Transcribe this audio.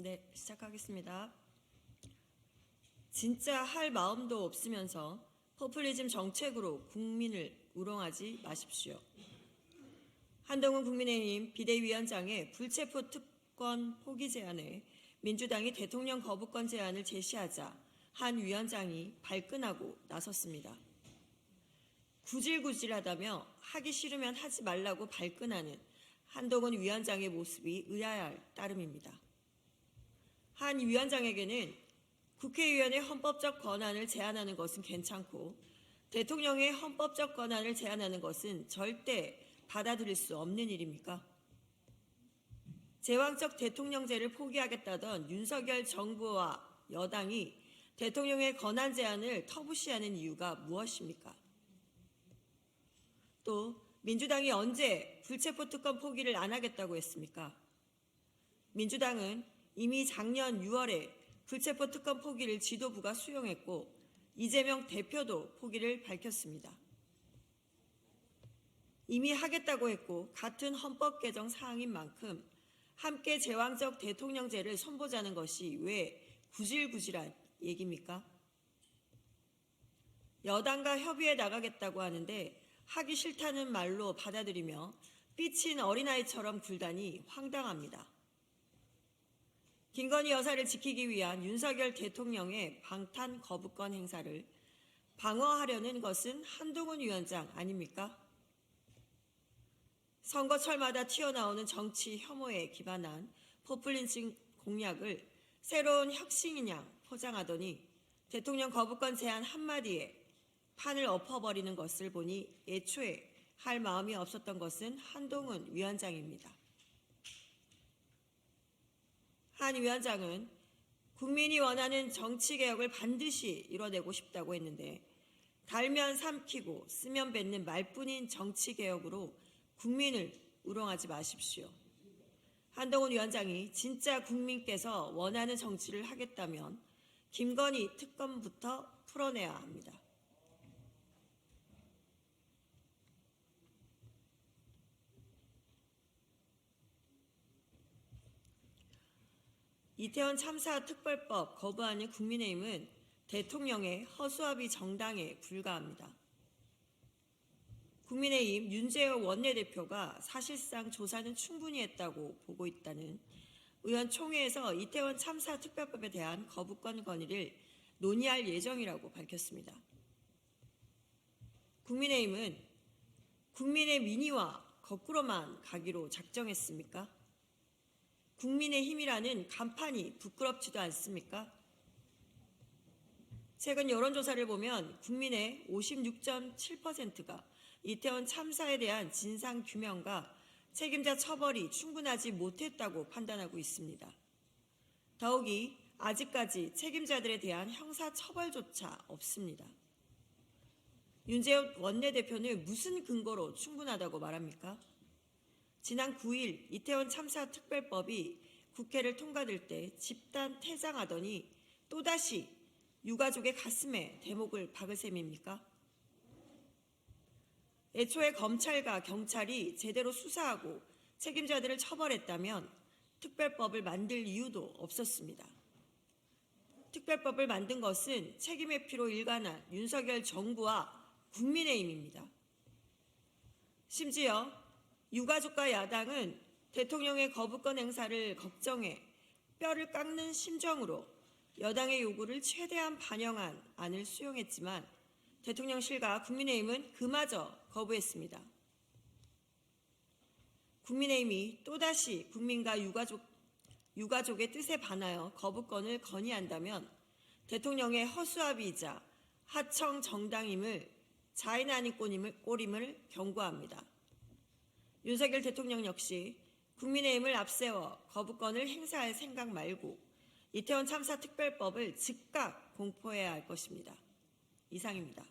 네, 시작하겠습니다. 진짜 할 마음도 없으면서 포퓰리즘 정책으로 국민을 우롱하지 마십시오. 한동훈 국민의힘 비대위원장의 불체포 특권 포기 제안에 민주당이 대통령 거부권 제안을 제시하자 한 위원장이 발끈하고 나섰습니다. 구질구질하다며 하기 싫으면 하지 말라고 발끈하는 한동훈 위원장의 모습이 의아할 따름입니다. 한 위원장에게는 국회의원의 헌법적 권한을 제한하는 것은 괜찮고 대통령의 헌법적 권한을 제한하는 것은 절대 받아들일 수 없는 일입니까? 제왕적 대통령제를 포기하겠다던 윤석열 정부와 여당이 대통령의 권한 제한을 터부시하는 이유가 무엇입니까? 또 민주당이 언제 불체포 특권 포기를 안 하겠다고 했습니까? 민주당은 이미 작년 6월에 불체포 특권 포기를 지도부가 수용했고 이재명 대표도 포기를 밝혔습니다. 이미 하겠다고 했고 같은 헌법 개정 사항인 만큼 함께 제왕적 대통령제를 손보자는 것이 왜 구질구질한 얘기입니까? 여당과 협의해 나가겠다고 하는데 하기 싫다는 말로 받아들이며 삐친 어린아이처럼 굴다니 황당합니다. 김건희 여사를 지키기 위한 윤석열 대통령의 방탄 거부권 행사를 방어하려는 것은 한동훈 위원장 아닙니까? 선거철마다 튀어나오는 정치 혐오에 기반한 포퓰리즘 공약을 새로운 혁신인 양 포장하더니 대통령 거부권 제안 한마디에 판을 엎어버리는 것을 보니 애초에 할 마음이 없었던 것은 한동훈 위원장입니다. 한 위원장은 국민이 원하는 정치개혁을 반드시 이뤄내고 싶다고 했는데 달면 삼키고 쓰면 뱉는 말뿐인 정치개혁으로 국민을 우롱하지 마십시오. 한동훈 위원장이 진짜 국민께서 원하는 정치를 하겠다면 김건희 특검부터 풀어내야 합니다. 이태원 참사 특별법 거부하는 국민의힘은 대통령의 허수아비 정당에 불과합니다. 국민의힘 윤재호 원내대표가 사실상 조사는 충분히 했다고 보고 있다는 의원총회에서 이태원 참사 특별법에 대한 거부권 건의를 논의할 예정이라고 밝혔습니다. 국민의힘은 국민의 민의와 거꾸로만 가기로 작정했습니까? 국민의힘이라는 간판이 부끄럽지도 않습니까? 최근 여론조사를 보면 국민의 56.7%가 이태원 참사에 대한 진상규명과 책임자 처벌이 충분하지 못했다고 판단하고 있습니다. 더욱이 아직까지 책임자들에 대한 형사처벌조차 없습니다. 윤재호 원내대표는 무슨 근거로 충분하다고 말합니까? 지난 9일 이태원 참사 특별법이 국회를 통과될 때 집단 퇴장하더니 또다시 유가족의 가슴에 대목을 박을 셈입니까? 애초에 검찰과 경찰이 제대로 수사하고 책임자들을 처벌했다면 특별법을 만들 이유도 없었습니다. 특별법을 만든 것은 책임의 피로 일관한 윤석열 정부와 국민의힘입니다. 심지어 유가족과 야당은 대통령의 거부권 행사를 걱정해 뼈를 깎는 심정으로 여당의 요구를 최대한 반영한 안을 수용했지만 대통령실과 국민의힘은 그마저 거부했습니다. 국민의힘이 또다시 국민과 유가족의 뜻에 반하여 거부권을 건의한다면 대통령의 허수아비이자 하청 정당임을 자인 아닌 꼴임을 경고합니다. 윤석열 대통령 역시 국민의힘을 앞세워 거부권을 행사할 생각 말고 이태원 참사 특별법을 즉각 공포해야 할 것입니다. 이상입니다.